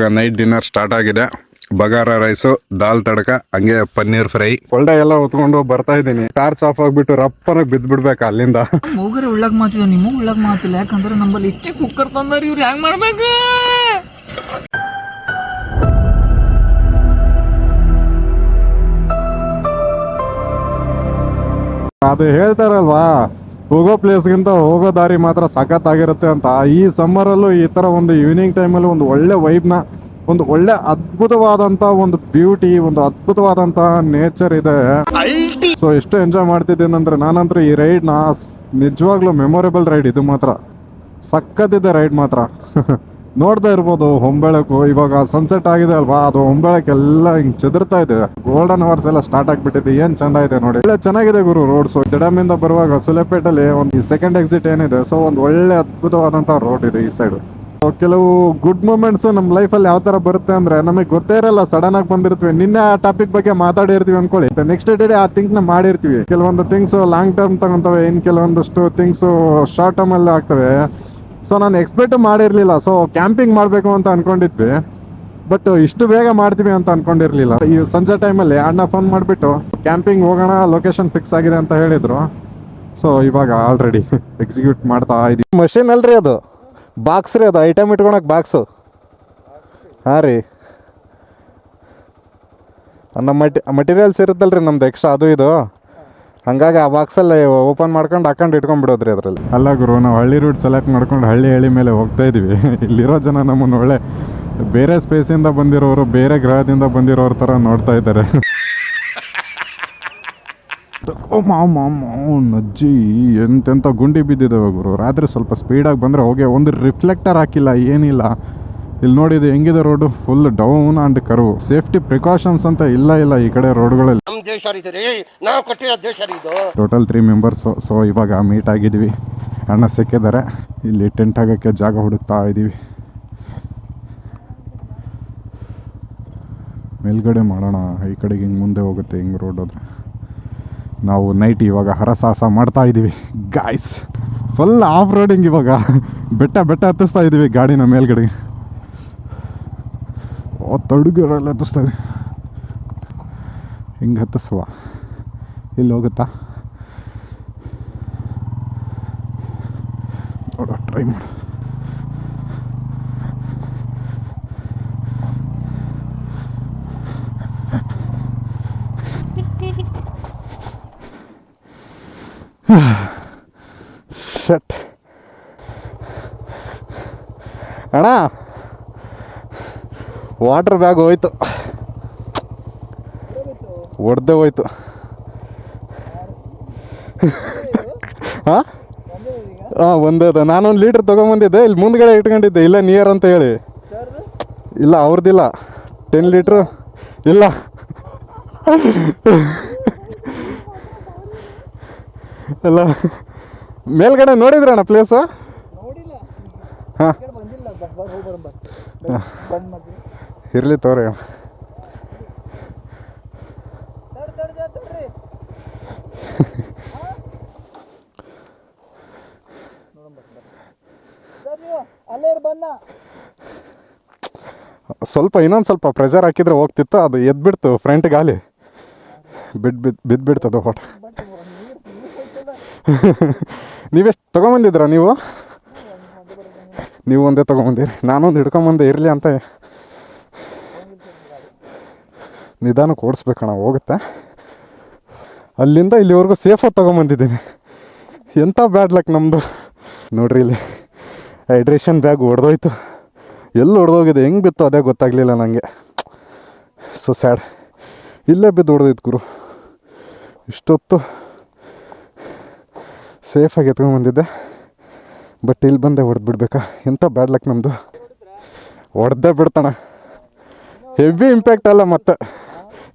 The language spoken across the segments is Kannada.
ಇವಾಗ ನೈಟ್ ಡಿನ್ನರ್ ಸ್ಟಾರ್ಟ್ ಆಗಿದೆ. ಬಗಾರ ರೈಸು, ದಾಲ್ ತಡಕ, ಹಂಗೆ ಪನ್ನೀರ್ ಫ್ರೈ. ಒಳ್ಳೆ ಎಲ್ಲ ಹೊತ್ಕೊಂಡು ಬರ್ತಾ ಇದ್ದೀನಿ. ಟಾರ್ಚ್ ಆಫ್ ಆಗ್ಬಿಟ್ಟು ರಪ್ಪನ ಬಿದ್ಬಿಡ್ಬೇಕು ಅಲ್ಲಿಂದ. ಮೂಗರೆ ಉಳ್ಳಾಗ ಮಾತಿಲ್ಲ, ನಿಮ್ಮ ಉಳ್ಳಾಗ ಮಾತಿಲ್ಲ. ಯಾಕಂದ್ರೆ ನಮ್ಮಲ್ಲಿ ಇಷ್ಟೇ ಕುಕ್ಕರ್ ತಂದಾರ, ಇವ್ರು ಹೆಂಗ್ ಮಾಡ್ಬೇಕು? ಅದು ಹೇಳ್ತಾರಲ್ವಾ, ಹೋಗೋ ಪ್ಲೇಸ್ಗಿಂತ ಹೋಗೋ ದಾರಿ ಮಾತ್ರ ಸಖತ್ತಾಗಿರುತ್ತೆ ಅಂತ. ಈ ಸಮ್ಮರಲ್ಲೂ ಈ ಥರ ಒಂದು ಈವ್ನಿಂಗ್ ಟೈಮಲ್ಲಿ ಒಂದು ಒಳ್ಳೆ ವೈಬ್ನ, ಒಂದು ಒಳ್ಳೆ ಅದ್ಭುತವಾದಂಥ ಒಂದು ಬ್ಯೂಟಿ, ಒಂದು ಅದ್ಭುತವಾದಂಥ ನೇಚರ್ ಇದೆ. ಸೊ ಎಷ್ಟು ಎಂಜಾಯ್ ಮಾಡ್ತಿದ್ದೀನಿ ಅಂದರೆ ನಾನಂತೂ ಈ ರೈಡ್ನ ನಿಜವಾಗ್ಲೂ ಮೆಮೊರೇಬಲ್ ರೈಡ್. ಇದು ಮಾತ್ರ ಸಖತ್ತಿದೆ ರೈಡ್ ಮಾತ್ರ. ನೋಡ್ತಾ ಇರ್ಬೋದು ಹೊಂಬೆಳಕು. ಇವಾಗ ಸನ್ಸೆಟ್ ಆಗಿದೆ ಅಲ್ವಾ, ಅದು ಹೊಂಬೆಳಕೆಲ್ಲ ಹಿಂಗ್ ಚೆದರ್ತಾ ಇದೆ. ಗೋಲ್ಡನ್ ಅವರ್ಸ್ ಎಲ್ಲ ಸ್ಟಾರ್ಟ್ ಆಗ್ಬಿಟ್ಟಿದೆ. ಏನ್ ಚಂದ ಇದೆ ನೋಡಿ. ಒಳ್ಳೆ ಚೆನ್ನಾಗಿದೆ ಗುರು ರೋಡ್ಸ್. ಸಿಡಮಿಂದ ಬರುವಾಗ ಸುಲೆಪೇಟಲ್ಲಿ ಒಂದು ಸೆಕೆಂಡ್ ಎಕ್ಸಿಟ್ ಏನಿದೆ, ಸೊ ಒಂದು ಒಳ್ಳೆ ಅದ್ಭುತವಾದಂತ ರೋಡ್ ಇದೆ ಈ ಸೈಡ್. ಕೆಲವು ಗುಡ್ ಮೂಮೆಂಟ್ಸ್ ನಮ್ಮ ಲೈಫಲ್ಲಿ ಯಾವ ತರ ಬರುತ್ತೆ ಅಂದ್ರೆ ನಮಗೆ ಗೊತ್ತೇ ಇರಲ್ಲ, ಸಡನ್ ಆಗಿ ಬಂದಿರ್ತೀವಿ. ನಿನ್ನೆ ಆ ಟಾಪಿಕ್ ಬಗ್ಗೆ ಮಾತಾಡಿರ್ತೀವಿ ಅನ್ಕೊಳ್ಳಿ, ನೆಕ್ಸ್ಟ್ ಡೇ ಆ ಥಿಂಕ್ ನ ಮಾಡಿರ್ತೀವಿ. ಕೆಲವೊಂದು ಥಿಂಗ್ಸ್ ಲಾಂಗ್ ಟರ್ಮ್ ತಗೊಂತವೆ, ಇನ್ ಕೆಲವೊಂದಷ್ಟು ಥಿಂಗ್ಸ್ ಶಾರ್ಟ್ ಟರ್ಮ್ ಅಲ್ಲಿ ಆಗ್ತವೆ. ಸೊ ನಾನು ಎಕ್ಸ್ಪೆಕ್ಟ್ ಮಾಡಿರಲಿಲ್ಲ. ಸೊ ಕ್ಯಾಂಪಿಂಗ್ ಮಾಡಬೇಕು ಅಂತ ಅನ್ಕೊಂಡಿದ್ವಿ, ಬಟ್ ಇಷ್ಟು ಬೇಗ ಮಾಡ್ತೀವಿ ಅಂತ ಅನ್ಕೊಂಡಿರ್ಲಿಲ್ಲ. ಈ ಸಂಜೆ ಟೈಮಲ್ಲಿ ಅಣ್ಣ ಫೋನ್ ಮಾಡಿಬಿಟ್ಟು ಕ್ಯಾಂಪಿಂಗ್ ಹೋಗೋಣ, ಲೊಕೇಶನ್ ಫಿಕ್ಸ್ ಆಗಿದೆ ಅಂತ ಹೇಳಿದ್ರು. ಸೊ ಇವಾಗ ಆಲ್ರೆಡಿ ಎಕ್ಸಿಕ್ಯೂಟ್ ಮಾಡ್ತಾ ಇದ್ದೀವಿ. ಮಷೀನ್ ಅಲ್ರಿ ಅದು, ಬಾಕ್ಸ್ ರೀ ಅದು, ಐಟಮ್ ಇಟ್ಕೊಳಕ್ ಬಾಕ್ಸು. ಹಾಂ ರೀ, ನಮ್ಮ ಮಟೀರಿಯಲ್ಸ್ ಇರುತ್ತಲ್ರಿ ನಮ್ದು ಎಕ್ಸ್ಟ್ರಾ ಅದು ಇದು, ಹಂಗಾಗಿ ಆ ಬಾಕ್ಸಲ್ಲಿ ಓಪನ್ ಮಾಡ್ಕೊಂಡು ಹಾಕೊಂಡು ಇಟ್ಕೊಂಡ್ಬಿಡೋದ್ರಿ ಅದರಲ್ಲಿ. ಅಲ್ಲ ಗುರು, ನಾವು ಹಳ್ಳಿ ರೂಟ್ ಸೆಲೆಕ್ಟ್ ಮಾಡ್ಕೊಂಡು ಹಳ್ಳಿ ಮೇಲೆ ಹೋಗ್ತಾ ಇದೀವಿ. ಇಲ್ಲಿರೋ ಜನ ನಮ್ಮನ್ನು ಒಳ್ಳೆ ಬೇರೆ ಸ್ಪೇಸಿಂದ ಬಂದಿರೋರು, ಬೇರೆ ಗ್ರಹದಿಂದ ಬಂದಿರೋರ ಥರ ನೋಡ್ತಾ ಇದ್ದಾರೆ. ನಜ್ಜಿ ಎಂತೆಂಥ ಗುಂಡಿ ಬಿದ್ದಿದ್ದಾವೆ ಗುರು. ರಾತ್ರಿ ಸ್ವಲ್ಪ ಸ್ಪೀಡಾಗಿ ಬಂದರೆ ಹೋಗಿ ಒಂದು ರಿಫ್ಲೆಕ್ಟರ್ ಹಾಕಿಲ್ಲ, ಏನಿಲ್ಲ. ಇಲ್ಲಿ ನೋಡಿದ್ದು ಹೆಂಗಿದೆ road, full down and curve. Safety precautions ಅಂತ ಇಲ್ಲ ಈ ಕಡೆ ರೋಡ್ಗಳಲ್ಲಿ. Total 3 members. ಸೊ ಇವಾಗ ಮೀಟ್ ಆಗಿದ್ದೀವಿ, ಅಣ್ಣ ಸಿಕ್ಕಿದ್ದಾರೆ. ಇಲ್ಲಿ ಟೆಂಟ್ ಆಗೋಕ್ಕೆ ಜಾಗ ಹುಡುಕ್ತಾ ಇದ್ದೀವಿ. ಮೇಲ್ಗಡೆ ಮಾಡೋಣ, ಈ ಕಡೆಗೆ ಹಿಂಗೆ ಮುಂದೆ ಹೋಗುತ್ತೆ ಹಿಂಗೆ ರೋಡ್ ಹೋದ್ರೆ. ನಾವು ನೈಟ್ ಇವಾಗ ಹರಸಾಹಸ ಮಾಡ್ತಾ ಇದ್ದೀವಿ ಗಾಯ್ಸ್. ಫುಲ್ ಆಫ್ ರೋಡಿಂಗ್ ಇವಾಗ. ಬೆಟ್ಟ ಹತ್ತಿಸ್ತಾ ಇದ್ದೀವಿ ಗಾಡಿನ ಮೇಲ್ಗಡೆಗೆ. ತಡುಗೆಲ್ಲ ಹತ್ತಿಸ್ತಾ ಇದ್ದೀವಿ. ಹಿಂಗೆ ಹತ್ತಿಸುವ, ಇಲ್ಲಿ ಹೋಗುತ್ತಾ ನೋಡ, ಟ್ರೈ ಮಾಡು. ಶಟ್ ಅಣ್ಣ, ವಾಟರ್ ಬ್ಯಾಗ್ ಹೋಯ್ತು, ಒಡೆದೇ ಹೋಯ್ತು. ಹಾಂ ಒಂದೇ ಅದು. ನಾನೊಂದು ಲೀಟ್ರ್ ತೊಗೊಂಬಂದಿದ್ದೆ, ಇಲ್ಲಿ ಮುಂದ್ಗಡೆ ಇಟ್ಕೊಂಡಿದ್ದೆ, ಇಲ್ಲ ನಿಯರ್ ಅಂತ ಹೇಳಿ. ಇಲ್ಲ ಅವ್ರದ್ದಿಲ್ಲ, 10 ಲೀಟ್ರು ಇಲ್ಲ. ಎಲ್ಲ ಮೇಲ್ಗಡೆ ನೋಡಿದ್ರಣ್ಣ ಪ್ಲೇಸು? ಹಾಂ ಇರಲಿ ತೋರಿ. ಇನ್ನೊಂದು ಸ್ವಲ್ಪ ಪ್ರೆಷರ್ ಹಾಕಿದ್ರೆ ಹೋಗ್ತಿತ್ತು, ಅದು ಎದ್ಬಿಡ್ತು ಫ್ರಂಟ್ ಗಾಲಿ, ಬಿದ್ದುಬಿಡ್ತದು ಹೊಟ. ನೀವೆಷ್ಟು ತೊಗೊಂಬಂದಿದ್ರಾ ನೀವು ಒಂದೇ ತೊಗೊಂಬಂದಿರಿ, ನಾನೊಂದು ಹಿಡ್ಕೊಂಬಂದೆ ಇರಲಿ ಅಂತ. ನಿಧಾನಕ್ಕೆ ಓಡಿಸ್ಬೇಕಣ್ಣ, ಹೋಗುತ್ತೆ. ಅಲ್ಲಿಂದ ಇಲ್ಲಿವರೆಗೂ ಸೇಫಾಗಿ ತೊಗೊಂಬಂದಿದ್ದೀನಿ. ಎಂಥ ಬ್ಯಾಡ್ ಲಕ್ ನಮ್ಮದು ನೋಡ್ರಿ. ಇಲ್ಲಿ ಹೈಡ್ರೇಷನ್ ಬ್ಯಾಗ್ ಹೊಡೆದೋಯ್ತು. ಎಲ್ಲಿ ಹೊಡೆದೋಗಿದೆ, ಹೆಂಗೆ ಬಿತ್ತು ಅದೇ ಗೊತ್ತಾಗಲಿಲ್ಲ ನನಗೆ. So sad. ಇಲ್ಲೇ ಬಿದ್ದು ಹೊಡೆದೈತೆ ಗುರು. ಇಷ್ಟೊತ್ತು ಸೇಫಾಗಿ ಎತ್ಕೊಂಡ್ಬಂದಿದ್ದೆ, ಬಟ್ ಇಲ್ಲಿ ಬಂದೆ ಹೊಡೆದ್ಬಿಡ್ಬೇಕಾ. ಎಂಥ ಬ್ಯಾಡ್ ಲಕ್ ನಮ್ಮದು. ಹೊಡೆದೇ ಬಿಡ್ತಾನ. ಹೆವಿ ಇಂಪ್ಯಾಕ್ಟ್ ಅಲ್ಲ, ಮತ್ತೆ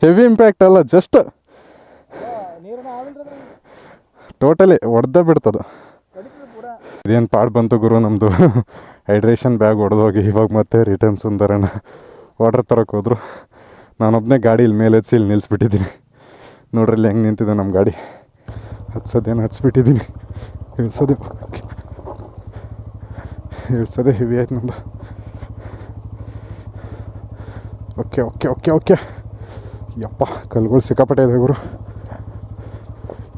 ಹೆವಿ ಇಂಪ್ಯಾಕ್ಟ್ ಅಲ್ಲ, ಜಸ್ಟ್ ಟೋಟಲಿ ಹೊಡೆದೇ ಬಿಡ್ತದು. ಇದೇನು ಪಾಡ್ ಬಂತು ಗುರು ನಮ್ಮದು. ಹೈಡ್ರೇಷನ್ ಬ್ಯಾಗ್ ಹೊಡೆದೋಗಿ ಇವಾಗ ಮತ್ತೆ ರಿಟರ್ನ್ ಸುಂದರಣ್ಣ ವಾಟರ್ ತರಕ್ಕೆ ಹೋದ್ರು. ನಾನೊಬ್ಬನೇ ಗಾಡಿ ಇಲ್ಲಿ ಮೇಲೆ ಹಚ್ಚಿ ಇಲ್ಲಿ ನಿಲ್ಲಿಸ್ಬಿಟ್ಟಿದ್ದೀನಿ. ನೋಡ್ರಲ್ಲಿ ಹೆಂಗೆ ನಿಂತಿದೆ ನಮ್ಮ ಗಾಡಿ. ಹತ್ಸೋದೇನು ಹಚ್ಬಿಟ್ಟಿದ್ದೀನಿ. ಇಳಿಸೋದೇ ಹೆವಿ ಆಯ್ತು ನಮ್ಮದು. Okay okay okay okay. ಯಪ್ಪ ಕಲ್ಗಳು ಸಿಕ್ಕಾಪಟ್ಟೆ ಇದೆ ಗುರು.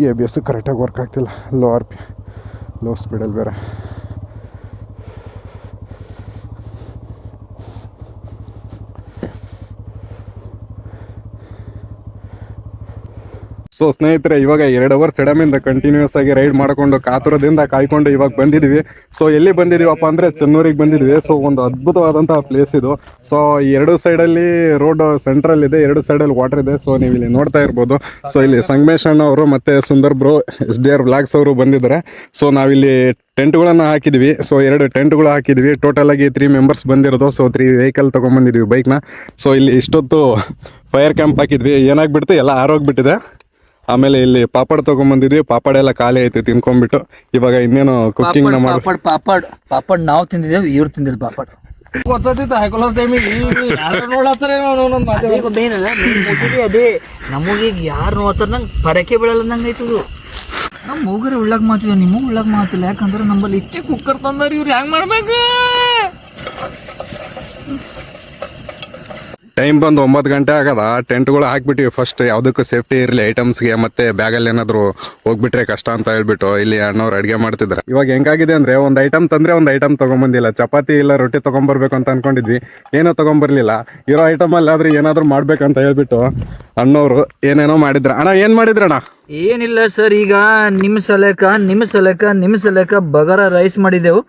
ABS ಕರೆಕ್ಟಾಗಿ ವರ್ಕ್ ಆಗ್ತಿಲ್ಲ. ಲೋ ಸ್ಪೀಡಲ್ಲಿ ಬೇರೆ. ಸೊ ಸ್ನೇಹಿತರೆ, ಇವಾಗ 2 ಅವರ್ಸ್ ಎಡಮಿಂದ ಕಂಟಿನ್ಯೂಸ್ ಆಗಿ ರೈಡ್ ಮಾಡಿಕೊಂಡು ಕಾತುರದಿಂದ ಕಾಯ್ಕೊಂಡು ಇವಾಗ ಬಂದಿದ್ದೀವಿ. ಸೊ ಎಲ್ಲಿ ಬಂದಿದ್ದೀವಪ್ಪ ಅಂದರೆ ಚೆನ್ನೂರಿಗೆ ಬಂದಿದ್ದೀವಿ. ಸೊ ಒಂದು ಅದ್ಭುತವಾದಂಥ ಪ್ಲೇಸ್ ಇದು. ಸೊ 2 ಸೈಡಲ್ಲಿ ರೋಡ್ ಸೆಂಟ್ರಲ್ ಇದೆ, 2 ಸೈಡಲ್ಲಿ ವಾಟರ್ ಇದೆ. ಸೊ ನೀವು ಇಲ್ಲಿ ನೋಡ್ತಾ ಇರ್ಬೋದು. ಸೊ ಇಲ್ಲಿ ಸಂಗಮೇಶ್ ಅಣ್ಣ ಅವರು ಮತ್ತು ಸುಂದರ್ ಬ್ರೋ SDR ವ್ಲಾಗ್ಸ್ ಅವರು ಬಂದಿದ್ದಾರೆ. ಸೊ ನಾವಿಲ್ಲಿ ಟೆಂಟ್ಗಳನ್ನು ಹಾಕಿದ್ವಿ. ಸೊ 2 ಟೆಂಟ್ಗಳು ಹಾಕಿದ್ವಿ. ಟೋಟಲ್ ಆಗಿ 3 ಮೆಂಬರ್ಸ್ ಬಂದಿರೋದು. ಸೊ 3 ವೆಹಿಕಲ್ ತೊಗೊಂಬಂದಿದ್ವಿ ಬೈಕ್ನ. ಸೊ ಇಲ್ಲಿ ಇಷ್ಟೊತ್ತು ಫೈರ್ ಕ್ಯಾಂಪ್ ಹಾಕಿದ್ವಿ. ಏನಾಗ್ಬಿಡ್ತು, ಎಲ್ಲ ಆರೋಗ್ಬಿಟ್ಟಿದೆ. ಆಮೇಲೆ ಇಲ್ಲಿ ಪಾಪಡ್ ತೊಗೊಂಬಂದಿದ್ವಿ. ಪಾಪಡ್ ಎಲ್ಲ ಖಾಲಿ ಐತಿ ತಿನ್ಕೊಂಡ್ಬಿಟ್ಟು. ಇವಾಗ ಇನ್ನೇನು ಕುಕ್ಕಿಂಗ್ ಮಾಡಿ ಪಾಪಡ್ ನಾವು ತಿಂದಿದ್ದೇವೆ, ಇವ್ರು ತಿಂದಿಲ್ಲ ಪಾಪಡ್. ಅದೇ ನಮಗೀಗ ಯಾರು ನೋಡ್ತಾರ ನಂಗೆ ಪರಕೆ ಬೀಳಲ್ಲ ನಂಗೆ ಆಯ್ತದು. ನಮ್ಮ ಮೂಗರೆ ಉಳ್ಳಾಗ ಮಾತಿದ್ವಿ, ನಿಮ್ಮ ಉಳ್ಳಾಗ ಮಾತಿಲ್ಲ. ಯಾಕಂದ್ರೆ ನಮ್ಮಲ್ಲಿ ಇಷ್ಟೇ ಕುಕ್ಕರ್ ತಂದಾರ, ಇವ್ರು ಹೆಂಗ್ ಮಾಡ್ಬೇಕು? ಟೈಮ್ ಬಂದು 9 ಗಂಟೆ ಆಗದ. ಟೆಂಟ್ಗಳು ಹಾಕ್ಬಿಟ್ಟಿವಿ ಫಸ್ಟ್, ಯಾವುದಕ್ಕೂ ಸೇಫ್ಟಿ ಇರಲಿ ಐಟಮ್ಸ್ಗೆ. ಮತ್ತೆ ಬ್ಯಾಗಲ್ಲಿ ಏನಾದರೂ ಹೋಗ್ಬಿಟ್ರೆ ಕಷ್ಟ ಅಂತ ಹೇಳ್ಬಿಟ್ಟು ಇಲ್ಲಿ ಅಣ್ಣವ್ರು ಅಡುಗೆ ಮಾಡ್ತಿದ್ದಾರೆ. ಇವಾಗ ಹೆಂಗಾಗಿದೆ ಅಂದರೆ, ಒಂದು ಐಟಮ್ ತಂದರೆ ಒಂದು ಐಟಮ್ ತೊಗೊಂಬಂದಿಲ್ಲ. ಚಪಾತಿ ಇಲ್ಲ ರೊಟ್ಟಿ ತೊಗೊಂಬರ್ಬೇಕು ಅಂತ ಅನ್ಕೊಂಡಿದ್ವಿ, ಏನೋ ತೊಗೊಂಬರ್ಲಿಲ್ಲ. ಇರೋ ಐಟಮಲ್ಲಿ ಆದ್ರೆ ಏನಾದರೂ ಮಾಡ್ಬೇಕಂತ ಹೇಳ್ಬಿಟ್ಟು ಅಣ್ಣವ್ರು ಏನೇನೋ ಮಾಡಿದ್ರ. ಅಣ್ಣ ಏನು ಮಾಡಿದ್ರಣ್ಣ? ಏನಿಲ್ಲ ಸರ್, ಈಗ ನಿಮ್ಮ ಸಲಕ ಬಗಾರ ರೈಸ್ ಮಾಡಿದೆವು.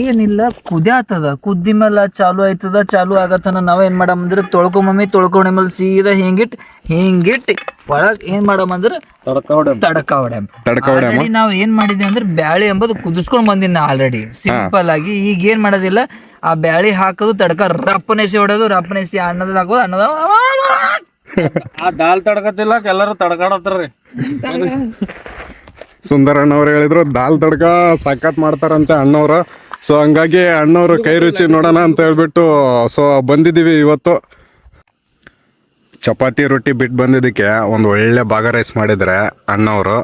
ಏನಿಲ್ಲ, ಕುದ್ಯಾತದ. ಕುದ್ದಿ ಮೇಲೆ ಚಾಲು ಆಗತ್ತನ ನಾವೇನ್ ಮಾಡಮಂದ್ರೆ ತೊಳ್ಕೊಂಬಮ್ಮಿ ಸೀದಾ ಹಿಂಗಿಟ್ ಒಳಗ್ ಏನ್ ಮಾಡಮಂದ್ರೆ ತಡಕ ಹೊಡ್ಯಾಮ. ನಾವ್ ಏನ್ ಮಾಡಿದ್ವಿ ಅಂದ್ರೆ ಬ್ಯಾಳಿ ಎಂಬುದು ಕುದಿಸ್ಕೊಂಡ್ ಬಂದಿನ ಆಲ್ರೆಡಿ ಸಿಂಪಲ್ ಆಗಿ. ಈಗ ಏನ್ ಮಾಡೋದಿಲ್ಲ, ಆ ಬ್ಯಾಳಿ ಹಾಕೋದು, ತಡಕ ರಪ್ಪನೆಸಿ ಹೊಡೋದು, ರಪ್ಪನೆಸಿ ಅನ್ನದ ಹಾಕೋದು. ಆ ದಾಲ್ ತಡ್ಕತಿಲ್ಲ, ಎಲ್ಲರೂ ತಡ್ಕಾಡತ್ತಾರ್ರಿ. ಸುಂದರ್ ಅಣ್ಣವ್ರು ಹೇಳಿದ್ರು ದಾಲ್ ತಡ್ಕ ಸಖತ್ ಮಾಡ್ತಾರಂತೆ ಅಣ್ಣವ್ರು. ಸೊ ಹಂಗಾಗಿ ಅಣ್ಣವ್ರು ಕೈ ರುಚಿ ನೋಡೋಣ ಅಂತ ಹೇಳ್ಬಿಟ್ಟು ಸೊ ಬಂದಿದ್ದೀವಿ ಇವತ್ತು. ಚಪಾತಿ ರೊಟ್ಟಿ ಬಿಟ್ಟು ಬಂದಿದ್ದಕ್ಕೆ ಒಂದು ಒಳ್ಳೆ ಬಾಗ ರೈಸ್ ಮಾಡಿದ್ದಾರೆ ಅಣ್ಣವರು.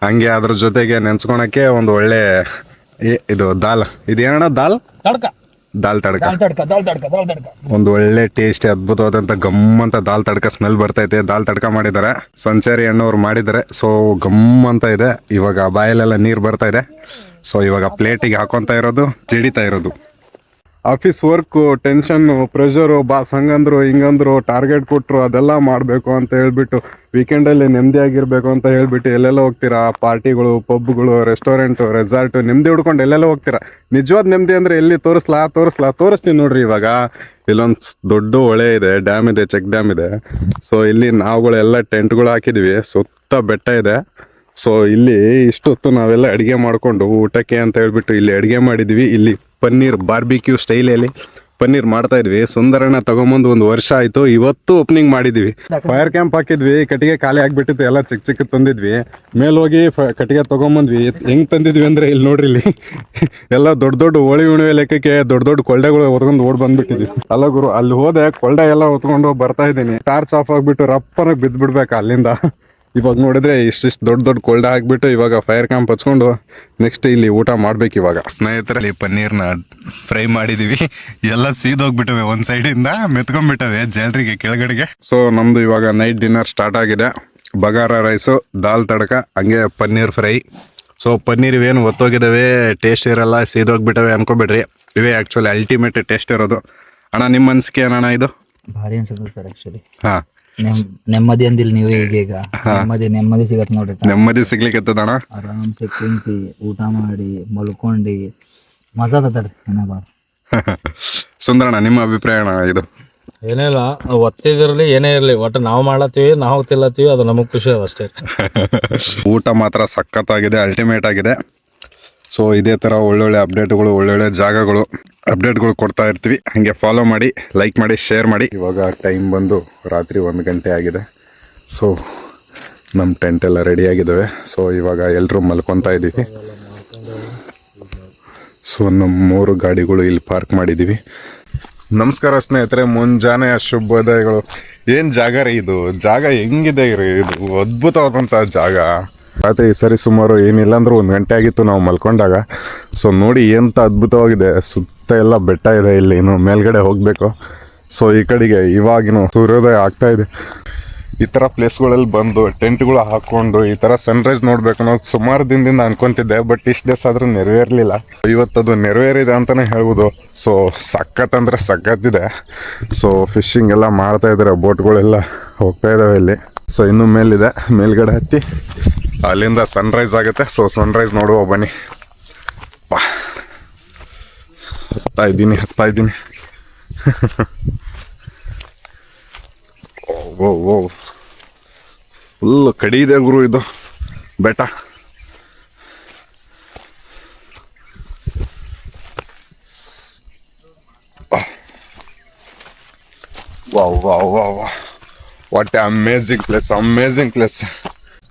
ಹಂಗೆ ಅದ್ರ ಜೊತೆಗೆ ನೆನ್ಸ್ಕೊಳಕ್ಕೆ ಒಂದು ಒಳ್ಳೆ ಇದು ದಾಲ್, ಇದೇನಣ್ಣ ದಾಲ್ ತಡ್ಕ ಒಂದು ಒಳ್ಳೆ ಟೇಸ್ಟಿ ಅದ್ಭುತವಾದಂಥ ಗಮ್ಮಂತ ದಾಲ್ ತಡ್ಕ ಸ್ಮೆಲ್ ಬರ್ತೈತೆ. ದಾಲ್ ತಡ್ಕ ಮಾಡಿದ್ದಾರೆ, ಸಂಚಾರಿ ಅಣ್ಣವ್ರು ಮಾಡಿದ್ದಾರೆ. ಸೊ ಗಮ್ಮಂತ ಇದೆ. ಇವಾಗ ಬಾಯಲ್ಲೆಲ್ಲ ನೀರು ಬರ್ತಾ ಇದೆ. ಸೊ ಇವಾಗ ಪ್ಲೇಟಿಗೆ ಹಾಕೊತಾ ಇರೋದು, ಜಡಿತಾ ಇರೋದು. Office work, tension, pressure, boss ಹಂಗಂದ್ರು ಹಿಂಗಂದ್ರು, ಟಾರ್ಗೆಟ್ ಕೊಟ್ಟರು, ಅದೆಲ್ಲ ಮಾಡಬೇಕು ಅಂತ ಹೇಳ್ಬಿಟ್ಟು ವೀಕೆಂಡಲ್ಲಿ ನೆಮ್ಮದಿಯಾಗಿರ್ಬೇಕು ಅಂತ ಹೇಳ್ಬಿಟ್ಟು ಎಲ್ಲೆಲ್ಲ ಹೋಗ್ತೀರಾ, ಪಾರ್ಟಿಗಳು, ಪಬ್ಗಳು, ರೆಸ್ಟೋರೆಂಟು, ರೆಸಾರ್ಟು, ನೆಮ್ಮದಿ ಹುಡ್ಕೊಂಡು ಎಲ್ಲೆಲ್ಲ ಹೋಗ್ತೀರಾ. ನಿಜವಾದ ನೆಮ್ಮದಿ ಅಂದರೆ ಎಲ್ಲಿ ತೋರಿಸ್ತೀನಿ ನೋಡ್ರಿ. ಇವಾಗ ಇಲ್ಲೊಂದು ದೊಡ್ಡ ಹೊಳೆ ಇದೆ, ಡ್ಯಾಮ್ ಇದೆ, ಚೆಕ್ ಡ್ಯಾಮ್ ಇದೆ. ಸೊ ಇಲ್ಲಿ ನಾವುಗಳೆಲ್ಲ ಟೆಂಟ್ಗಳು ಹಾಕಿದ್ವಿ, ಸುತ್ತ ಬೆಟ್ಟ ಇದೆ. ಸೊ ಇಲ್ಲಿ ಇಷ್ಟೊತ್ತು ನಾವೆಲ್ಲ ಅಡುಗೆ ಮಾಡಿಕೊಂಡು ಊಟಕ್ಕೆ ಅಂತ ಹೇಳ್ಬಿಟ್ಟು ಇಲ್ಲಿ ಅಡುಗೆ ಮಾಡಿದ್ವಿ. ಇಲ್ಲಿ ಪನ್ನೀರ್ ಬಾರ್ಬಿಕ್ಯೂ ಸ್ಟೈಲಲ್ಲಿ ಪನ್ನೀರ್ ಮಾಡ್ತಾ ಇದ್ವಿ. ಸುಂದರಣ್ಣ ತಗೊಂಬಂದು 1 ವರ್ಷ ಆಯಿತು. ಇವತ್ತು ಓಪನಿಂಗ್ ಮಾಡಿದ್ವಿ. ಫೈರ್ ಕ್ಯಾಂಪ್ ಹಾಕಿದ್ವಿ, ಕಟ್ಟಿಗೆ ಖಾಲಿ ಆಗಿಬಿಟ್ಟಿತ್ತು, ಎಲ್ಲ ಚಿಕ್ಕ ತಂದಿದ್ವಿ. ಮೇಲೆ ಹೋಗಿ ಕಟ್ಟಿಗೆ ತೊಗೊಂಬಂದ್ವಿ. ಹೆಂಗೆ ತಂದಿದ್ವಿ ಅಂದರೆ ಇಲ್ಲಿ ನೋಡ್ರಿ, ಇಲ್ಲಿ ಎಲ್ಲ ದೊಡ್ಡ ಹೋಳಿ ಹುಣ್ಣಿಮೆ ಲೆಕ್ಕಕ್ಕೆ ದೊಡ್ಡ ಕೊಲ್ಡೆಗಳು ಹೊತ್ಕೊಂಡು ಓಡ್ ಬಂದ್ಬಿಟ್ಟಿದ್ವಿ. ಅಲ್ಲ ಗುರು, ಅಲ್ಲಿ ಹೋದೆ ಕೊಲ್ಡೆ ಎಲ್ಲ ಹೊತ್ಕೊಂಡು ಬರ್ತಾ ಇದ್ದೀನಿ. ಟಾರ್ಚ್ ಆಫ್ ಆಗಿಬಿಟ್ಟು ರಪ್ಪನಾಗ ಬಿದ್ದುಬಿಡ್ಬೇಕು ಅಲ್ಲಿಂದ. ಇವಾಗ ನೋಡಿದ್ರೆ ಇಷ್ಟಿಷ್ಟು ದೊಡ್ಡ ಕೊಲ್ಡ ಹಾಕ್ಬಿಟ್ಟು ಇವಾಗ ಫೈರ್ ಕ್ಯಾಂಪ್ ಹಚ್ಕೊಂಡು ನೆಕ್ಸ್ಟ್ ಇಲ್ಲಿ ಊಟ ಮಾಡ್ಬೇಕು. ಇವಾಗ ಸ್ನೇಹಿತರಲ್ಲಿ ಪನ್ನೀರ್ನ ಫ್ರೈ ಮಾಡಿದೀವಿ. ಎಲ್ಲ ಸೀದೋಗ್ಬಿಟ್ಟವೆ, ಒಂದು ಸೈಡಿಂದ ಮೆತ್ಕೊಂಡ್ಬಿಟ್ಟವೆ ಜಾಲರಿಗೆ ಕೆಳಗಡೆಗೆ. ಸೊ ನಮ್ದು ಇವಾಗ ನೈಟ್ ಡಿನ್ನರ್ ಸ್ಟಾರ್ಟ್ ಆಗಿದೆ. ಬಗಾರ ರೈಸು, ದಾಲ್ ತಡಕ, ಹಂಗೆ ಪನ್ನೀರ್ ಫ್ರೈ. ಸೊ ಪನ್ನೀರ್ ಇವೇನು ಒತ್ತೋಗಿದ್ದಾವೆ, ಟೇಸ್ಟ್ ಇರಲ್ಲ, ಸೀದೋಗ್ಬಿಟ್ಟವೆ ಅನ್ಕೋಬೇಡ್ರಿ. ಇವೇ ಆ್ಯಕ್ಚುಲಿ ಅಲ್ಟಿಮೇಟ್ ಟೇಸ್ಟ್ ಇರೋದು. ಅಣ್ಣ ನಿಮ್ಮ ಅನಿಸಿಕೆ ಏನಣ್ಣ ಇದು? ಭಾರಿ ಅನ್ಸುತ್ತೆ ಸರ್ ಆ್ಯಕ್ಚುಲಿ. ಹಾಂ, ನೆಮ್ಮದಿ ಅಂದಿಲ್ಲ ನೀವು ಈಗ ನೆಮ್ಮದಿ ಸಿಗತ್ ನೋಡ್ರಿ. ನೆಮ್ಮದಿ ಸಿಗ್ಲಿಕ್ಕೆ ಅಣ್ಣ. ಆರಾಮ್ಸೆ ಕುಂತಿ ಊಟ ಮಾಡಿ ಮಲ್ಕೊಂಡು ಮಜಾದರಿ. ಸುಂದರಣ್ಣ ನಿಮ್ಮ ಅಭಿಪ್ರಾಯ ಅಣ್ಣ ಇದು? ಏನೇ ಇಲ್ಲ, ಒತ್ತಿದಿರಲಿ ಏನೇ ಇರಲಿ, ಒಟ್ಟು ನಾವು ಮಾಡತ್ತೀವಿ, ನಾವು ತಿಲ್ಲತ್ತೀವಿ, ಅದು ನಮಗೆ ಖುಷಿ ಅದ ಅಷ್ಟೇ. ಊಟ ಮಾತ್ರ ಸಖತ್ತಾಗಿದೆ, ಅಲ್ಟಿಮೇಟ್ ಆಗಿದೆ. ಸೊ ಇದೇ ಥರ ಒಳ್ಳೊಳ್ಳೆ ಅಪ್ಡೇಟ್ಗಳು, ಒಳ್ಳೊಳ್ಳೆ ಜಾಗಗಳು ಅಪ್ಡೇಟ್ಗಳು ಕೊಡ್ತಾ ಇರ್ತೀವಿ. ಹಾಗೆ ಫಾಲೋ ಮಾಡಿ, ಲೈಕ್ ಮಾಡಿ, ಶೇರ್ ಮಾಡಿ. ಇವಾಗ ಟೈಮ್ ಬಂದು ರಾತ್ರಿ 1 ಗಂಟೆ ಆಗಿದೆ. ಸೊ ನಮ್ಮ ಟೆಂಟ್ ಎಲ್ಲ ರೆಡಿ ಆಗಿದ್ದಾವೆ. ಸೊ ಇವಾಗ ಎಲ್ಲರೂ ಮಲ್ಕೊತಾ ಇದ್ದೀವಿ. ಸೊ ನಮ್ಮ 3 ಗಾಡಿಗಳು ಇಲ್ಲಿ ಪಾರ್ಕ್ ಮಾಡಿದ್ದೀವಿ. ನಮಸ್ಕಾರ ಸ್ನೇಹಿತರೆ, ಮುಂಜಾನೆಯ ಶುಭೋದಯಗಳು. ಏನು ಜಾಗ ರೀ ಇದು? ಜಾಗ ಹೆಂಗಿದೆ ರೀ ಇದು? ಅದ್ಭುತವಾದಂಥ ಜಾಗ. ರಾತ್ರಿ ಸರಿ ಸುಮಾರು ಏನಿಲ್ಲ ಅಂದರೂ 1 ಗಂಟೆ ಆಗಿತ್ತು ನಾವು ಮಲ್ಕೊಂಡಾಗ. ಸೊ ನೋಡಿ ಎಂಥ ಅದ್ಭುತವಾಗಿದೆ. ಸುತ್ತ ಎಲ್ಲ ಬೆಟ್ಟ ಇದೆ. ಇಲ್ಲಿ ಇನ್ನು ಮೇಲ್ಗಡೆ ಹೋಗಬೇಕು. ಸೊ ಈ ಕಡೆಗೆ ಇವಾಗಿನ ಸೂರ್ಯೋದಯ ಆಗ್ತಾ ಇದೆ. ಈ ಥರ ಪ್ಲೇಸ್ಗಳಲ್ಲಿ ಬಂದು ಟೆಂಟ್ಗಳು ಹಾಕ್ಕೊಂಡು ಈ ಥರ ಸನ್ರೈಸ್ ನೋಡ್ಬೇಕು ಅನ್ನೋದು ಸುಮಾರು ದಿನದಿಂದ ಅನ್ಕೊಂತಿದ್ದೆ. ಬಟ್ ಇಷ್ಟು ದಿವಸ ಆದ್ರೂ ನೆರವೇರಲಿಲ್ಲ. ಇವತ್ತದು ನೆರವೇರಿದೆ ಅಂತಲೇ ಹೇಳ್ಬೋದು. ಸೊ ಸಖತ್ ಅಂದರೆ ಸಖತ್ತಿದೆ. ಸೊ ಫಿಶಿಂಗ್ ಎಲ್ಲ ಮಾಡ್ತಾ ಇದ್ದಾರೆ, ಬೋಟ್ಗಳೆಲ್ಲ ಹೋಗ್ತಾ ಇದ್ದಾವೆ ಇಲ್ಲಿ. ಸೊ ಇನ್ನೂ ಮೇಲಿದೆ, ಮೇಲ್ಗಡೆ ಹತ್ತಿ ಅಲ್ಲಿಂದ ಸನ್ರೈಸ್ ಆಗುತ್ತೆ. ಸೊ ಸನ್ರೈಸ್ ನೋಡುವ ಬನ್ನಿ. ಹತ್ತಾ ಇದ್ದೀನಿ ಓ ಫುಲ್ ಕಡಿ ಇದೆ ಗುರು ಇದು ಬೆಟ್ಟ. What amazing place.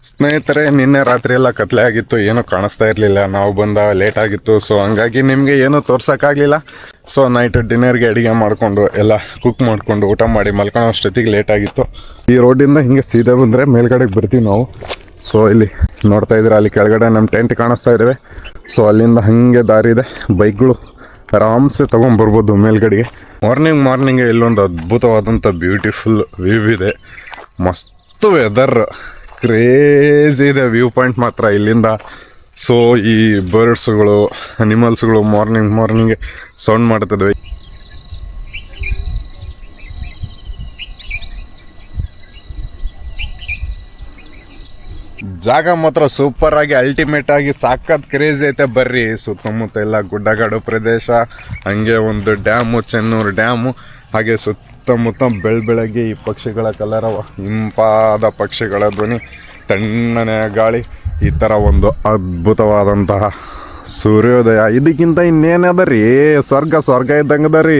ಸ್ನೇಹಿತರೆ, ನಿನ್ನೆ ರಾತ್ರಿ ಎಲ್ಲ ಕತ್ಲೆ ಆಗಿತ್ತು, ಏನೂ ಕಾಣಿಸ್ತಾ ಇರಲಿಲ್ಲ. ನಾವು ಬಂದ ಲೇಟ್ ಆಗಿತ್ತು. ಸೊ ಹಂಗಾಗಿ ನಿಮಗೆ ಏನೂ ತೋರ್ಸೋಕ್ಕಾಗಲಿಲ್ಲ. ಸೊ ನೈಟ್ ಡಿನ್ನರ್ಗೆ ಅಡುಗೆ ಮಾಡಿಕೊಂಡು ಎಲ್ಲ ಕುಕ್ ಮಾಡಿಕೊಂಡು ಊಟ ಮಾಡಿ ಮಲ್ಕೊಳ್ಳೋ ಅಷ್ಟೊತ್ತಿಗೆ ಲೇಟ್ ಆಗಿತ್ತು. ಈ ರೋಡಿಂದ ಹಿಂಗೆ ಸೀದಾ ಬಂದರೆ ಮೇಲ್ಗಡೆಗೆ ಬರ್ತೀವಿ ನಾವು. ಸೊ ಇಲ್ಲಿ ನೋಡ್ತಾ ಇದ್ದೀರಾ, ಅಲ್ಲಿ ಕೆಳಗಡೆ ನಮ್ಮ ಟೆಂಟ್ ಕಾಣಿಸ್ತಾ ಇದ್ದಾವೆ. ಸೊ ಅಲ್ಲಿಂದ ಹಾಗೆ ದಾರಿ ಇದೆ, ಬೈಕ್ಗಳು ಆರಾಮ್ಸೆ ತೊಗೊಂಬರ್ಬೋದು ಮೇಲ್ಗಡೆಗೆ. ಮಾರ್ನಿಂಗ್ ಇಲ್ಲೊಂದು ಅದ್ಭುತವಾದಂಥ ಬ್ಯೂಟಿಫುಲ್ ವ್ಯೂ ಇದೆ. ಮಸ್ತ್ ವೆದರ್, ಕ್ರೇಜಿ ಇದೆ ವ್ಯೂ ಪಾಯಿಂಟ್ ಮಾತ್ರ ಇಲ್ಲಿಂದ. ಸೊ ಈ ಬರ್ಡ್ಸ್ಗಳು, ಅನಿಮಲ್ಸ್ಗಳು ಮಾರ್ನಿಂಗ್ ಸೌಂಡ್ ಮಾಡ್ತಿದ್ವಿ. ಜಾಗ ಮಾತ್ರ ಸೂಪರ್ ಆಗಿ ಅಲ್ಟಿಮೇಟ್ ಆಗಿ ಸಖತ್ ಕ್ರೇಜಿ ಐತೆ. ಬರ್ರಿ, ಸುತ್ತಮುತ್ತ ಎಲ್ಲ ಗುಡ್ಡಗಾಡು ಪ್ರದೇಶ, ಹಂಗೆ ಒಂದು ಡ್ಯಾಮು, ಚೆನ್ನೂರು ಡ್ಯಾಮು, ಹಾಗೆ ಸುತ್ತಮುತ್ತ ಬೆಳಗ್ಗೆ ಈ ಪಕ್ಷಿಗಳ ಕಲರವ, ಇಂಪಾದ ಪಕ್ಷಿಗಳ ಧ್ವನಿ, ತಣ್ಣನೆ ಗಾಳಿ, ಈ ಥರ ಒಂದು ಅದ್ಭುತವಾದಂತಹ ಸೂರ್ಯೋದಯ. ಇದಕ್ಕಿಂತ ಇನ್ನೇನದ ರೀ, ಸ್ವರ್ಗ ಇದ್ದಂಗೆ ಅದ ರೀ.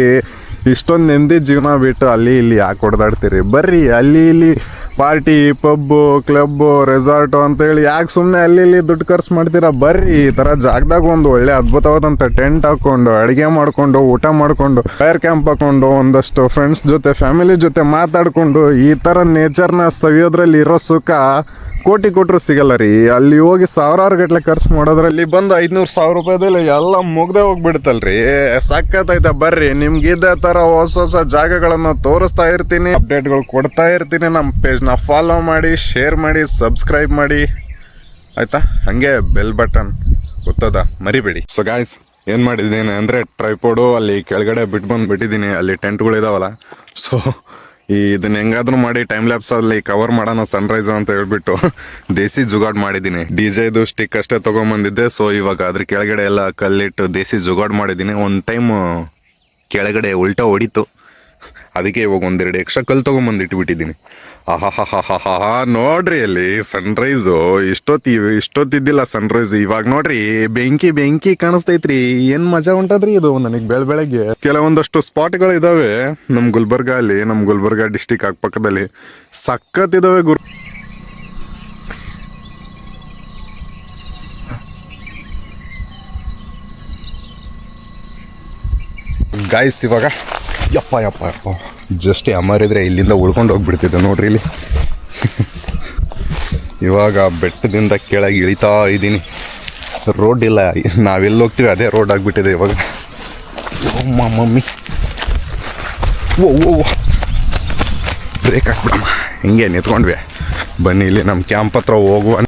ಇಷ್ಟೊಂದು ನೆಮ್ಮದಿ ಜೀವನ ಬಿಟ್ಟು ಅಲ್ಲಿ ಇಲ್ಲಿ ಯಾಕೆ ಹೊಡೆದಾಡ್ತೀರಿ? ಬರ್ರಿ, ಅಲ್ಲಿ ಇಲ್ಲಿ ಪಾರ್ಟಿ, ಪಬ್ಬು, ಕ್ಲಬ್ಬು, ರೆಸಾರ್ಟು ಅಂತೇಳಿ ಯಾಕೆ ಸುಮ್ಮನೆ ಅಲ್ಲಿ ಇಲ್ಲಿ ದುಡ್ಡು ಖರ್ಚು ಮಾಡ್ತೀರಾ? ಬರ್ರಿ, ಈ ಥರ ಜಾಗದಾಗ ಒಂದು ಒಳ್ಳೆ ಅದ್ಭುತವಾದಂಥ ಟೆಂಟ್ ಹಾಕ್ಕೊಂಡು ಅಡುಗೆ ಮಾಡಿಕೊಂಡು ಊಟ ಮಾಡಿಕೊಂಡು ಫೈರ್ ಕ್ಯಾಂಪ್ ಹಾಕ್ಕೊಂಡು ಒಂದಷ್ಟು ಫ್ರೆಂಡ್ಸ್ ಜೊತೆ ಫ್ಯಾಮಿಲಿ ಜೊತೆ ಮಾತಾಡಿಕೊಂಡು ಈ ಥರ ನೇಚರ್ನ ಸವಿಯೋದ್ರಲ್ಲಿ ಇರೋ ಸುಖ ಕೋಟಿ ಕೊಟ್ಟರು ಸಿಗಲ್ಲ ರೀ. ಅಲ್ಲಿ ಹೋಗಿ ಸಾವಿರಾರು ಗಟ್ಟಲೆ ಖರ್ಚು ಮಾಡೋದ್ರಲ್ಲಿ ಬಂದು 500,000 ರೂಪಾಯಿದಲ್ಲಿ ಎಲ್ಲ ಮುಗ್ದೇ ಹೋಗ್ಬಿಡುತ್ತಲ್ರಿ. ಸಖತ್ತೈತೆ. ಬರ್ರಿ, ನಿಮ್ಗೆ ಇದೇ ಥರ ಹೊಸ ಜಾಗಗಳನ್ನು ತೋರಿಸ್ತಾ ಇರ್ತೀನಿ, ಅಪ್ಡೇಟ್ಗಳು ಕೊಡ್ತಾ ಇರ್ತೀನಿ. ನಮ್ಮ ಪೇಜ್ನ ಫಾಲೋ ಮಾಡಿ, ಶೇರ್ ಮಾಡಿ, ಸಬ್ಸ್ಕ್ರೈಬ್ ಮಾಡಿ, ಆಯಿತಾ? ಹಾಗೆ ಬೆಲ್ ಬಟನ್ ಗೊತ್ತದ ಮರಿಬೇಡಿ. ಸೊ ಗಾಯ್ಸ್, ಏನು ಮಾಡಿದ್ದೀನಿ ಅಂದರೆ ಟ್ರೈಪೋಡು ಅಲ್ಲಿ ಕೆಳಗಡೆ ಬಿಟ್ಟಿದ್ದೀನಿ. ಅಲ್ಲಿ ಟೆಂಟ್ಗಳಿದಾವಲ್ಲ, ಸೊ ಇದನ್ನ ಹೆಂಗಾದ್ರೂ ಮಾಡಿ ಟೈಮ್ ಲ್ಯಾಪ್ಸಲ್ಲಿ ಕವರ್ ಮಾಡೋಣ ಸನ್ರೈಸ್ ಅಂತ ಹೇಳ್ಬಿಟ್ಟು ದೇಸಿ ಜುಗಾಡ್ ಮಾಡಿದ್ದೀನಿ. ಡಿಜೆದು ಸ್ಟಿಕ್ ಅಷ್ಟೇ ತೊಗೊಂಬಂದಿದ್ದೆ. ಸೊ ಇವಾಗ ಅದ್ರ ಕೆಳಗಡೆ ಎಲ್ಲ ಕಲ್ಲಿಟ್ಟು ದೇಸಿ ಜುಗಾಡ್ ಮಾಡಿದ್ದೀನಿ. ಒಂದು ಟೈಮ್ ಕೆಳಗಡೆ ಉಲ್ಟಾ ಹೊಡಿತು, ಅದಕ್ಕೆ ಇವಾಗ ಒಂದೆರಡು ಎಕ್ಸ್ಟ್ರಾ ಕಲ್ಲು ತೊಗೊಂಬಂದು ಇಟ್ಬಿಟ್ಟಿದ್ದೀನಿ. ಆಹಾ ನೋಡ್ರಿ, ಅಲ್ಲಿ ಸನ್ರೈಸು ಇಷ್ಟೊತ್ತಿದ್ದಿಲ್ಲ ಸನ್ರೈಸ್. ಇವಾಗ ನೋಡ್ರಿ, ಬೆಂಕಿ ಕಾಣಿಸ್ತೈತ್ರಿ. ಏನ್ ಮಜಾ ಉಂಟದ್ರಿ ಇದು ನನಗೆ ಬೆಳಗ್ಗೆ. ಕೆಲವೊಂದಷ್ಟು ಸ್ಪಾಟ್ಗಳು ಇದಾವೆ ನಮ್ಮ ಗುಲ್ಬರ್ಗ ಡಿಸ್ಟಿಕ್ ಅಕ್ಕಪಕ್ಕದಲ್ಲಿ, ಸಖತ್ ಇದಾವೆ ಗುರು. ಗಾಯ್ಸ್, ಇವಾಗ ಯಪ್ಪ ಜಸ್ಟ್ ಅಮರಿದ್ರೆ ಇಲ್ಲಿಂದ ಉಳ್ಕೊಂಡು ಹೋಗ್ಬಿಡ್ತಿದ್ದೆ ನೋಡ್ರಿ. ಇಲ್ಲಿ ಇವಾಗ ಬೆಟ್ಟದಿಂದ ಕೆಳಗೆ ಇಳಿತಾ ಇದ್ದೀನಿ. ರೋಡ್ ಇಲ್ಲ, ನಾವೆಲ್ಲಿ ಹೋಗ್ತೀವಿ ಅದೇ ರೋಡ್ ಆಗಿಬಿಟ್ಟಿದೆ ಇವಾಗ. ಮಮ್ಮಿ ಓ ಬ್ರೇಕ್ ಹಾಕ್ಬಿಡಮ್ಮ, ಹಿಂಗೆ ನಿಂತ್ಕೊಂಡ್ವಿ. ಬನ್ನಿ, ಇಲ್ಲಿ ನಮ್ಮ ಕ್ಯಾಂಪ್ ಹತ್ರ ಹೋಗುವ.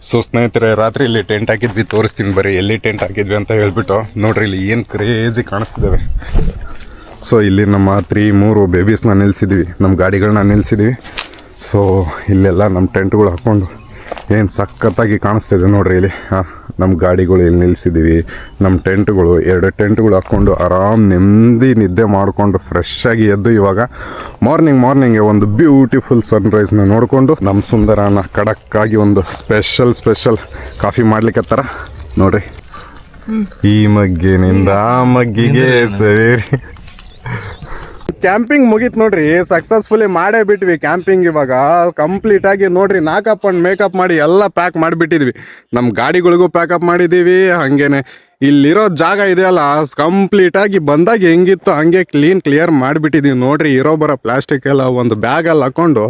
ಸೊ ಸ್ನೇಹಿತರೆ, ರಾತ್ರಿ ಇಲ್ಲಿ ಟೆಂಟ್ ಹಾಕಿದ್ವಿ, ತೋರಿಸ್ತೀನಿ ಬರ್ರಿ ಎಲ್ಲಿ ಟೆಂಟ್ ಹಾಕಿದ್ವಿ ಅಂತ ಹೇಳ್ಬಿಟ್ಟು. ನೋಡ್ರಿ ಇಲ್ಲಿ ಏನು ಕ್ರೇಜಿ ಕಾಣಿಸ್ತಿದ್ದಾವೆ. ಸೊ ಇಲ್ಲಿ ನಮ್ಮ 3 ಬೇಬೀಸ್ನ ನಿಲ್ಲಿಸಿದ್ವಿ, ನಮ್ಮ ಗಾಡಿಗಳನ್ನ ನಿಲ್ಲಿಸಿದ್ವಿ. ಸೊ ಇಲ್ಲೆಲ್ಲ ನಮ್ಮ ಟೆಂಟ್ಗಳು ಹಾಕ್ಕೊಂಡು ಏನು ಸಖತ್ತಾಗಿ ಕಾಣಿಸ್ತಿದೆ ನೋಡ್ರಿ. ಇಲ್ಲಿ ನಮ್ಮ ಗಾಡಿಗಳು ಇಲ್ಲಿ ನಿಲ್ಲಿಸಿದ್ದೀವಿ, ನಮ್ಮ ಟೆಂಟ್ಗಳು 2 ಟೆಂಟ್ಗಳು ಹಾಕ್ಕೊಂಡು ಆರಾಮ್ ನೆಮ್ಮದಿ ನಿದ್ದೆ ಮಾಡಿಕೊಂಡು ಫ್ರೆಶ್ ಆಗಿ ಎದ್ದು ಇವಾಗ ಮಾರ್ನಿಂಗ್ಗೆ ಒಂದು ಬ್ಯೂಟಿಫುಲ್ ಸನ್ರೈಸ್ನ ನೋಡಿಕೊಂಡು ನಮ್ಮ ಸುಂದರನ ಖಡಕ್ಕಾಗಿ ಒಂದು ಸ್ಪೆಷಲ್ ಕಾಫಿ ಮಾಡ್ಲಿಕ್ಕತ್ತಾರ ನೋಡ್ರಿ. ಈ ಮಗ್ಗಿನಿಂದ ಮಗ್ಗಿಗೆ ಸೇರಿ ಕ್ಯಾಂಪಿಂಗ್ ಮುಗೀತು ನೋಡ್ರಿ, ಸಕ್ಸಸ್ಫುಲಿ ಮಾಡೇ ಬಿಟ್ವಿ ಕ್ಯಾಂಪಿಂಗ್. ಇವಾಗ ಕಂಪ್ಲೀಟ್ ಆಗಿ ನೋಡ್ರಿ, ನಾಕಪ್ ಅಂಡ್ ಮೇಕಪ್ ಮಾಡಿ ಎಲ್ಲ ಪ್ಯಾಕ್ ಮಾಡಿಬಿಟ್ಟಿದ್ವಿ. ನಮ್ಮ ಗಾಡಿಗಳಿಗೂ ಪ್ಯಾಕಪ್ ಮಾಡಿದ್ದೀವಿ, ಹಾಗೇನೆ ಇಲ್ಲಿರೋ ಜಾಗ ಇದೆಯಲ್ಲ ಕಂಪ್ಲೀಟ್ ಆಗಿ ಬಂದಾಗ ಹೆಂಗಿತ್ತು ಹಂಗೆ ಕ್ಲಿಯರ್ ಮಾಡಿಬಿಟ್ಟಿದೀವಿ ನೋಡ್ರಿ. ಇರೋ ಬರೋ ಪ್ಲಾಸ್ಟಿಕ್ ಎಲ್ಲ ಒಂದು ಬ್ಯಾಗ್ ಅಲ್ಲಿ ಹಾಕೊಂಡು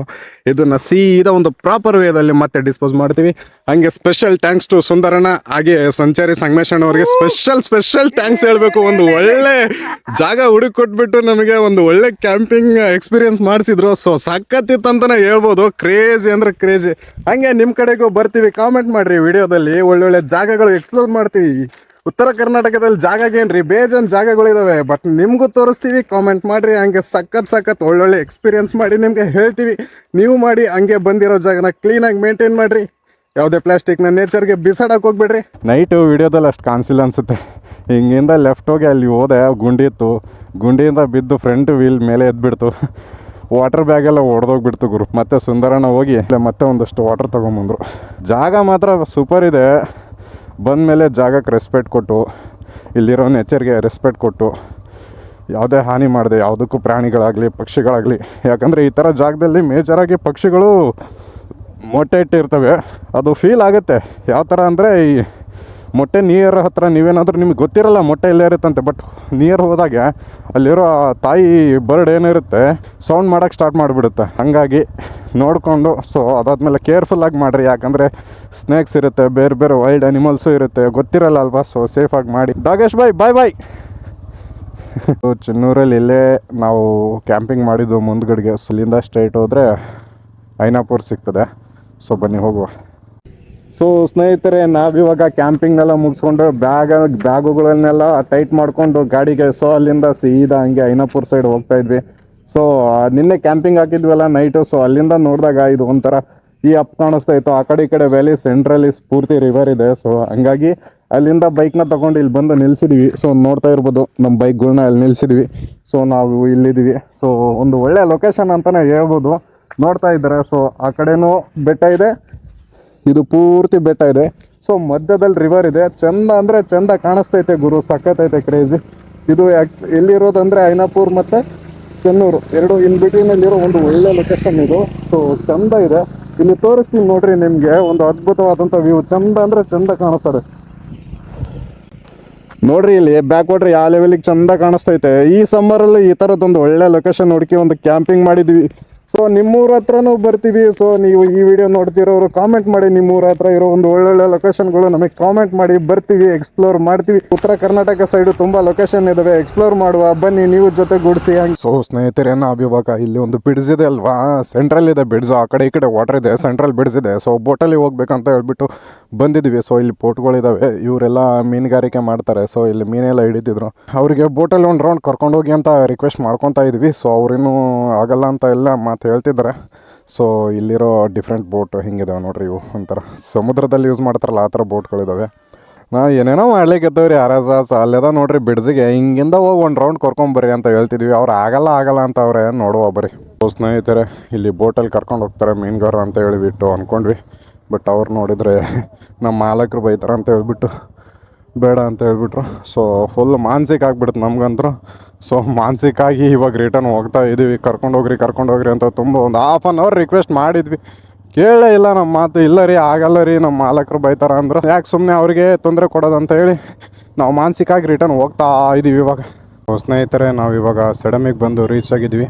ಇದನ್ನ ಸೀದಾ ಒಂದು ಪ್ರಾಪರ್ ವೇದಲ್ಲಿ ಮತ್ತೆ ಡಿಸ್ಪೋಸ್ ಮಾಡ್ತೀವಿ. ಹಂಗೆ ಸ್ಪೆಷಲ್ ಥ್ಯಾಂಕ್ಸ್ ಟು ಸುಂದರಣ್ಣ ಹಾಗೆ ಸಂಚಾರಿ ಸಂಗಮೇಶಣ್ಣ ಅವ್ರಿಗೆ ಸ್ಪೆಷಲ್ ಥ್ಯಾಂಕ್ಸ್ ಹೇಳ್ಬೇಕು. ಒಂದು ಒಳ್ಳೆ ಜಾಗ ಹುಡುಕಿ ಕೊಟ್ಬಿಟ್ಟು ನಮಗೆ ಒಂದು ಒಳ್ಳೆ ಕ್ಯಾಂಪಿಂಗ್ ಎಕ್ಸ್ಪೀರಿಯನ್ಸ್ ಮಾಡಿಸಿದ್ರು. ಸೊ ಸಖತ್ತಿತ್ತಂತಾನೆ ಹೇಳ್ಬೋದು. ಕ್ರೇಜಿ ಅಂದ್ರೆ ಕ್ರೇಜಿ. ಹಂಗೆ ನಿಮ್ಮ ಕಡೆಗೂ ಬರ್ತೀವಿ, ಕಾಮೆಂಟ್ ಮಾಡ್ರಿ. ವಿಡಿಯೋದಲ್ಲಿ ಒಳ್ಳೊಳ್ಳೆ ಜಾಗಗಳು ಎಕ್ಸ್ಪ್ಲೋರ್ ಮಾಡ್ತೀವಿ. ಉತ್ತರ ಕರ್ನಾಟಕದಲ್ಲಿ ಜಾಗಗೇನ್ರಿ ಬೇಜಾನ್ ಜಾಗಗಳಿದಾವೆ, ಬಟ್ ನಿಮಗೂ ತೋರಿಸ್ತೀವಿ. ಕಾಮೆಂಟ್ ಮಾಡ್ರಿ. ಹಂಗೆ ಸಖತ್ ಒಳ್ಳೊಳ್ಳೆ ಎಕ್ಸ್ಪೀರಿಯನ್ಸ್ ಮಾಡಿ ನಿಮಗೆ ಹೇಳ್ತೀವಿ. ನೀವು ಮಾಡಿ ಹಂಗೆ ಬಂದಿರೋ ಜಾಗನ ಕ್ಲೀನಾಗಿ ಮೇಂಟೈನ್ ಮಾಡ್ರಿ. ಯಾವುದೇ ಪ್ಲಾಸ್ಟಿಕ್ನ ನೇಚರ್ಗೆ ಬಿಸಾಡಕ್ಕೆ ಹೋಗ್ಬೇಡ್ರಿ. ನೈಟು ವಿಡಿಯೋದಲ್ಲಿ ಅಷ್ಟು ಕಾಣಿಸಿಲ್ಲ ಅನ್ಸುತ್ತೆ. ಹಿಂಗಿಂದ ಲೆಫ್ಟ್ ಹೋಗಿ ಅಲ್ಲಿ ಹೋದೆ, ಗುಂಡಿ ಇತ್ತು. ಗುಂಡಿಯಿಂದ ಬಿದ್ದು ಫ್ರಂಟ್ ವೀಲ್ ಮೇಲೆ ಎದ್ಬಿಡ್ತು. ವಾಟರ್ ಬ್ಯಾಗೆಲ್ಲ ಒಡೆದೋಗ್ಬಿಡ್ತು ಗುರು. ಮತ್ತೆ ಸುಂದರಣ್ಣ ಹೋಗಿ ಮತ್ತೆ ಒಂದಷ್ಟು ವಾಟರ್ ತೊಗೊಂಬಂದರು. ಜಾಗ ಮಾತ್ರ ಸೂಪರ್ ಇದೆ. ಬಂದಮೇಲೆ ಜಾಗಕ್ಕೆ ರೆಸ್ಪೆಕ್ಟ್ ಕೊಟ್ಟು, ಇಲ್ಲಿರೋ ನೇಚರ್ಗೆ ರೆಸ್ಪೆಕ್ಟ್ ಕೊಟ್ಟು, ಯಾವುದೇ ಹಾನಿ ಮಾಡಿದೆ ಯಾವುದಕ್ಕೂ ಪ್ರಾಣಿಗಳಾಗಲಿ ಪಕ್ಷಿಗಳಾಗಲಿ. ಯಾಕಂದರೆ ಈ ಥರ ಜಾಗದಲ್ಲಿ ಮೇಜರಾಗಿ ಪಕ್ಷಿಗಳು ಮೊಟ್ಟೆ ಇಟ್ಟಿರ್ತವೆ. ಅದು ಫೀಲ್ ಆಗುತ್ತೆ. ಯಾವ ಥರ ಅಂದರೆ ಈ ಮೊಟ್ಟೆ ನಿಯರ್ ಹತ್ರ ನೀವೇನಾದರೂ ನಿಮಗೆ ಗೊತ್ತಿರಲ್ಲ ಮೊಟ್ಟೆ ಇಲ್ಲೇ ಇರುತ್ತಂತೆ, ಬಟ್ ನಿಯರ್ ಹೋದಾಗ ಅಲ್ಲಿರೋ ತಾಯಿ ಬರ್ಡ್ ಏನಿರುತ್ತೆ ಸೌಂಡ್ ಮಾಡೋಕ್ಕೆ ಸ್ಟಾರ್ಟ್ ಮಾಡಿಬಿಡುತ್ತೆ. ಹಾಗಾಗಿ ನೋಡಿಕೊಂಡು ಸೊ ಅದಾದಮೇಲೆ ಕೇರ್ಫುಲ್ಲಾಗಿ ಮಾಡಿರಿ. ಯಾಕಂದರೆ ಸ್ನೇಕ್ಸ್ ಇರುತ್ತೆ, ಬೇರೆ ವೈಲ್ಡ್ ಅನಿಮಲ್ಸು ಇರುತ್ತೆ, ಗೊತ್ತಿರಲ್ಲ ಅಲ್ವಾ. ಸೊ ಸೇಫಾಗಿ ಮಾಡಿ. ನಾಗೇಶ್ ಬಾಯ್. ಚಿನ್ನೂರಲ್ಲಿ ಇಲ್ಲೇ ನಾವು ಕ್ಯಾಂಪಿಂಗ್ ಮಾಡಿದ್ದು ಮುಂದ್ಗಡೆಗೆ. ಇಲ್ಲಿಂದ ಸ್ಟ್ರೈಟ್ ಹೋದರೆ ಐನಾಪುರ್ ಸಿಗ್ತದೆ. ಸೊ ಬನ್ನಿ ಹೋಗುವ. ಸೊ ಸ್ನೇಹಿತರೆ, ನಾವಿವಾಗ ಕ್ಯಾಂಪಿಂಗ್ನೆಲ್ಲ ಮುಗಿಸ್ಕೊಂಡು ಬ್ಯಾಗುಗಳನ್ನೆಲ್ಲ ಟೈಟ್ ಮಾಡಿಕೊಂಡು ಗಾಡಿಗೆ ಸೊ ಅಲ್ಲಿಂದ ಸೀದಾ ಹಂಗೆ ಐನಾಪುರ್ ಸೈಡ್ ಹೋಗ್ತಾ ಇದ್ವಿ. ಸೊ ನಿನ್ನೆ ಕ್ಯಾಂಪಿಂಗ್ ಹಾಕಿದ್ವಲ್ಲ ನೈಟು. ಸೊ ಅಲ್ಲಿಂದ ನೋಡಿದಾಗ ಇದು ಒಂಥರ ಈ ಅಪ್ ಕಾಣಿಸ್ತಾ ಇತ್ತು. ಆ ಕಡೆ ಈ ಕಡೆ ವ್ಯಾಲಿ ಸೆಂಟ್ರಲ್ಲಿ ಪೂರ್ತಿ ರಿವರ್ ಇದೆ. ಸೊ ಹಂಗಾಗಿ ಅಲ್ಲಿಂದ ಬೈಕ್ನ ತೊಗೊಂಡು ಇಲ್ಲಿ ಬಂದು ನಿಲ್ಸಿದ್ವಿ. ಸೊ ನೋಡ್ತಾ ಇರ್ಬೋದು ನಮ್ಮ ಬೈಕ್ಗಳ್ನ ಅಲ್ಲಿ ನಿಲ್ಸಿದ್ವಿ. ಸೊ ನಾವು ಇಲ್ಲಿದ್ದೀವಿ. ಸೊ ಒಂದು ಒಳ್ಳೆ ಲೊಕೇಶನ್ ಅಂತಲೇ ಹೇಳ್ಬೋದು. ನೋಡ್ತಾ ಇದ್ದಾರೆ. ಸೊ ಆ ಕಡೆನೂ ಬೆಟ್ಟ ಇದೆ, ಇದು ಪೂರ್ತಿ ಬೆಟ್ಟ ಇದೆ. ಸೊ ಮಧ್ಯದಲ್ಲಿ ರಿವರ್ ಇದೆ. ಚಂದ ಅಂದರೆ ಚಂದ ಕಾಣಿಸ್ತೈತೆ ಗುರು. ಸಖತ್ತೈತೆ, ಕ್ರೇಜಿ. ಇದು ಎಲ್ಲಿರೋದಂದರೆ ಐನಾಪುರ್ ಮತ್ತು ಚೆನ್ನೂರು ಎರಡು ಇನ್ ಬಿಟ್ವೀನಲ್ಲಿರೋ ಒಂದು ಒಳ್ಳೆ ಲೊಕೇಶನ್ ಇದು. ಸೊ ಚಂದ ಇದೆ. ಇಲ್ಲಿ ತೋರಿಸ್ತೀನಿ ನೋಡ್ರಿ ನಿಮಗೆ. ಒಂದು ಅದ್ಭುತವಾದಂಥ ವ್ಯೂ. ಚಂದ ಅಂದರೆ ಚಂದ ಕಾಣಿಸ್ತದೆ ನೋಡ್ರಿ. ಇಲ್ಲಿ ಬ್ಯಾಕ್ ವಾಟ್ರ್ ಯಾವ ಲೆವೆಲಿಗೆ ಚಂದ ಕಾಣಿಸ್ತೈತೆ. ಈ ಸಮ್ಮರಲ್ಲಿ ಈ ಥರದ್ದೊಂದು ಒಳ್ಳೆ ಲೊಕೇಶನ್ ಹುಡುಕಿ ಒಂದು ಕ್ಯಾಂಪಿಂಗ್ ಮಾಡಿದ್ವಿ. ಸೊ ನಿಮ್ಮೂರ ಹತ್ರನೂ ಬರ್ತೀವಿ. ಸೊ ನೀವು ಈ ವಿಡಿಯೋ ನೋಡ್ತಿರೋರು ಕಾಮೆಂಟ್ ಮಾಡಿ. ನಿಮ್ಮೂರ ಹತ್ರ ಇರೋ ಒಂದು ಒಳ್ಳೊಳ್ಳೆ ಲೊಕೇಶನ್ಗಳು ನಮಗೆ ಕಾಮೆಂಟ್ ಮಾಡಿ. ಬರ್ತೀವಿ, ಎಕ್ಸ್ಪ್ಲೋರ್ ಮಾಡ್ತೀವಿ. ಉತ್ತರ ಕರ್ನಾಟಕ ಸೈಡು ತುಂಬ ಲೊಕೇಶನ್ ಇದಾವೆ, ಎಕ್ಸ್ಪ್ಲೋರ್ ಮಾಡುವ. ಬನ್ನಿ, ನೀವು ಜೊತೆಗೂಡಿಸಿ. ಸೊ ಸ್ನೇಹಿತರೆ, ನಾವು ಇವಾಗ ಇಲ್ಲಿ ಒಂದು ಬಿಡ್ಸ್ ಇದೆ ಅಲ್ವಾ, ಸೆಂಟ್ರಲ್ ಇದೆ ಬಿಡ್ಸು. ಆ ಕಡೆ ಈ ಕಡೆ ವಾಟರ್ ಇದೆ, ಸೆಂಟ್ರಲ್ ಬಿಡ್ಸ್ ಇದೆ. ಸೊ ಬೋಟಲ್ಲಿ ಹೋಗ್ಬೇಕಂತ ಹೇಳ್ಬಿಟ್ಟು ಬಂದಿದ್ವಿ. ಸೊ ಇಲ್ಲಿ ಬೋಟ್ಗಳಿದ್ದಾವೆ. ಇವರೆಲ್ಲ ಮೀನುಗಾರಿಕೆ ಮಾಡ್ತಾರೆ. ಸೊ ಇಲ್ಲಿ ಮೀನೆಲ್ಲ ಹಿಡಿತಿದ್ರು. ಅವರಿಗೆ ಬೋಟಲ್ಲಿ ಒಂದು ರೌಂಡ್ ಕರ್ಕೊಂಡೋಗಿ ಅಂತ ರಿಕ್ವೆಸ್ಟ್ ಮಾಡ್ಕೊತಾ ಇದ್ವಿ. ಸೊ ಅವ್ರೇನು ಆಗಲ್ಲ ಅಂತ ಎಲ್ಲ ಮಾತು ಹೇಳ್ತಿದ್ದಾರೆ. ಸೊ ಇಲ್ಲಿರೋ ಡಿಫ್ರೆಂಟ್ ಬೋಟ್ ಹಿಂಗಿದಾವೆ ನೋಡ್ರಿ. ಇವು ಒಂಥರ ಸಮುದ್ರದಲ್ಲಿ ಯೂಸ್ ಮಾಡ್ತಾರಲ್ಲ ಆ ಥರ ಬೋಟ್ಗಳಿದ್ದಾವೆ. ನಾವು ಏನೇನೋ ಮಾಡ್ಲಿಕ್ಕಿದ್ದೇವೆ ರೀ ಅರಸ. ಅಲ್ಲೆದ ನೋಡ್ರಿ ಬಿಡ್ಸಿಗೆ ಹಿಂಗಿಂದ ಹೋಗಿ ಒಂದು ರೌಂಡ್ ಕರ್ಕೊಂಬರ್ರಿ ಅಂತ ಹೇಳ್ತಿದ್ವಿ. ಅವ್ರು ಆಗಲ್ಲ ಅಂತ ಅವ್ರೆ ನೋಡುವ ಬರ್ರಿ. ಸ್ನೇಹಿತರೆ, ಇಲ್ಲಿ ಬೋಟಲ್ಲಿ ಕರ್ಕೊಂಡು ಹೋಗ್ತಾರೆ ಮೀನುಗಾರ ಅಂತ ಹೇಳಿಬಿಟ್ಟು ಅಂದ್ಕೊಂಡ್ವಿ. ಬಟ್ ಅವ್ರು ನೋಡಿದರೆ ನಮ್ಮ ಮಾಲಕರು ಬೈತಾರೆ ಅಂತ ಹೇಳ್ಬಿಟ್ಟು ಬೇಡ ಅಂತ ಹೇಳ್ಬಿಟ್ರು. ಸೊ ಫುಲ್ ಮಾನಸಿಕ ಆಗಿಬಿಡ್ತು ನಮ್ಗಂತೂ. ಸೊ ಮಾನಸಿಕ ಆಗಿ ಇವಾಗ ರಿಟರ್ನ್ ಹೋಗ್ತಾ ಇದ್ದೀವಿ. ಕರ್ಕೊಂಡು ಹೋಗ್ರಿ ಅಂತ ತುಂಬ ಒಂದು ಹಾಫ್ ಆನ್ ಅವರ್ ರಿಕ್ವೆಸ್ಟ್ ಮಾಡಿದ್ವಿ. ಕೇಳೇ ಇಲ್ಲ ನಮ್ಮ ಮಾತು. ಇಲ್ಲ ರೀ, ಆಗಲ್ಲ ರೀ, ನಮ್ಮ ಮಾಲಕರು ಬೈತಾರ ಅಂದ್ರೆ ಯಾಕೆ ಸುಮ್ಮನೆ ಅವ್ರಿಗೆ ತೊಂದರೆ ಕೊಡೋದಂತ ಹೇಳಿ ನಾವು ಮಾನಸಿಕ ಆಗಿ ರಿಟರ್ನ್ ಹೋಗ್ತಾ ಇದ್ದೀವಿ ಇವಾಗ. ಸ್ನೇಹಿತರೆ, ನಾವು ಇವಾಗ ಸೆಡಮಿಗೆ ಬಂದು ರೀಚ್ ಆಗಿದ್ವಿ.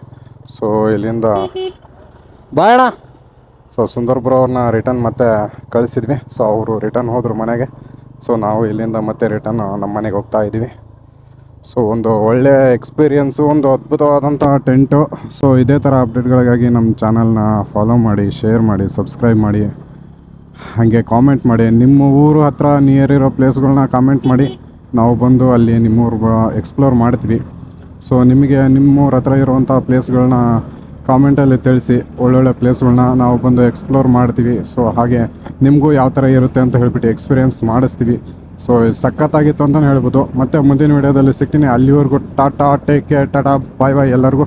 ಸೊ ಇಲ್ಲಿಂದ ಬಾಯಣ. ಸೊ ಸುಂದರ್ಪುರ ಅವ್ರನ್ನ ರಿಟರ್ನ್ ಮತ್ತೆ ಕಳಿಸಿದ್ವಿ. ಸೊ ಅವರು ರಿಟರ್ನ್ ಹೋದರು ಮನೆಗೆ. ಸೊ ನಾವು ಇಲ್ಲಿಂದ ಮತ್ತೆ ರಿಟರ್ನ್ ನಮ್ಮ ಮನೆಗೆ ಹೋಗ್ತಾ ಇದ್ದೀವಿ. ಸೊ ಒಂದು ಒಳ್ಳೆ ಎಕ್ಸ್ಪೀರಿಯೆನ್ಸು, ಒಂದು ಅದ್ಭುತವಾದಂಥ ಟೆಂಟು. ಸೊ ಇದೇ ಥರ ಅಪ್ಡೇಟ್ಗಳಿಗಾಗಿ ನಮ್ಮ ಚಾನಲ್ನ ಫಾಲೋ ಮಾಡಿ, ಶೇರ್ ಮಾಡಿ, ಸಬ್ಸ್ಕ್ರೈಬ್ ಮಾಡಿ. ಹಾಗೆ ಕಾಮೆಂಟ್ ಮಾಡಿ. ನಿಮ್ಮ ಊರು ಹತ್ರ ನಿಯರ್ ಇರೋ ಪ್ಲೇಸ್ಗಳನ್ನ ಕಾಮೆಂಟ್ ಮಾಡಿ. ನಾವು ಬಂದು ಅಲ್ಲಿ ನಿಮ್ಮೂರು ಎಕ್ಸ್ಪ್ಲೋರ್ ಮಾಡ್ತೀವಿ. ಸೊ ನಿಮಗೆ ನಿಮ್ಮೂರ ಹತ್ರ ಇರುವಂಥ ಪ್ಲೇಸ್ಗಳನ್ನ ಕಾಮೆಂಟಲ್ಲಿ ತಿಳಿಸಿ. ಒಳ್ಳೊಳ್ಳೆ ಪ್ಲೇಸ್ಗಳನ್ನ ನಾವು ಬಂದು ಎಕ್ಸ್ಪ್ಲೋರ್ ಮಾಡ್ತೀವಿ. ಸೊ ಹಾಗೆ ನಿಮಗೂ ಯಾವ ಥರ ಇರುತ್ತೆ ಅಂತ ಹೇಳ್ಬಿಟ್ಟು ಎಕ್ಸ್ಪೀರಿಯೆನ್ಸ್ ಮಾಡಿಸ್ತೀವಿ. ಸೊ ಸಖತ್ತಾಗಿತ್ತು ಅಂತಲೇ ಹೇಳ್ಬೋದು. ಮತ್ತು ಮುಂದಿನ ವೀಡಿಯೋದಲ್ಲಿ ಸಿಗ್ತೀನಿ. ಅಲ್ಲಿವರೆಗೂ ಟಾಟಾ, ಟೇಕ್ ಕೇರ್, ಟಾಟಾ, ಬಾಯ್ ಎಲ್ಲರಿಗೂ.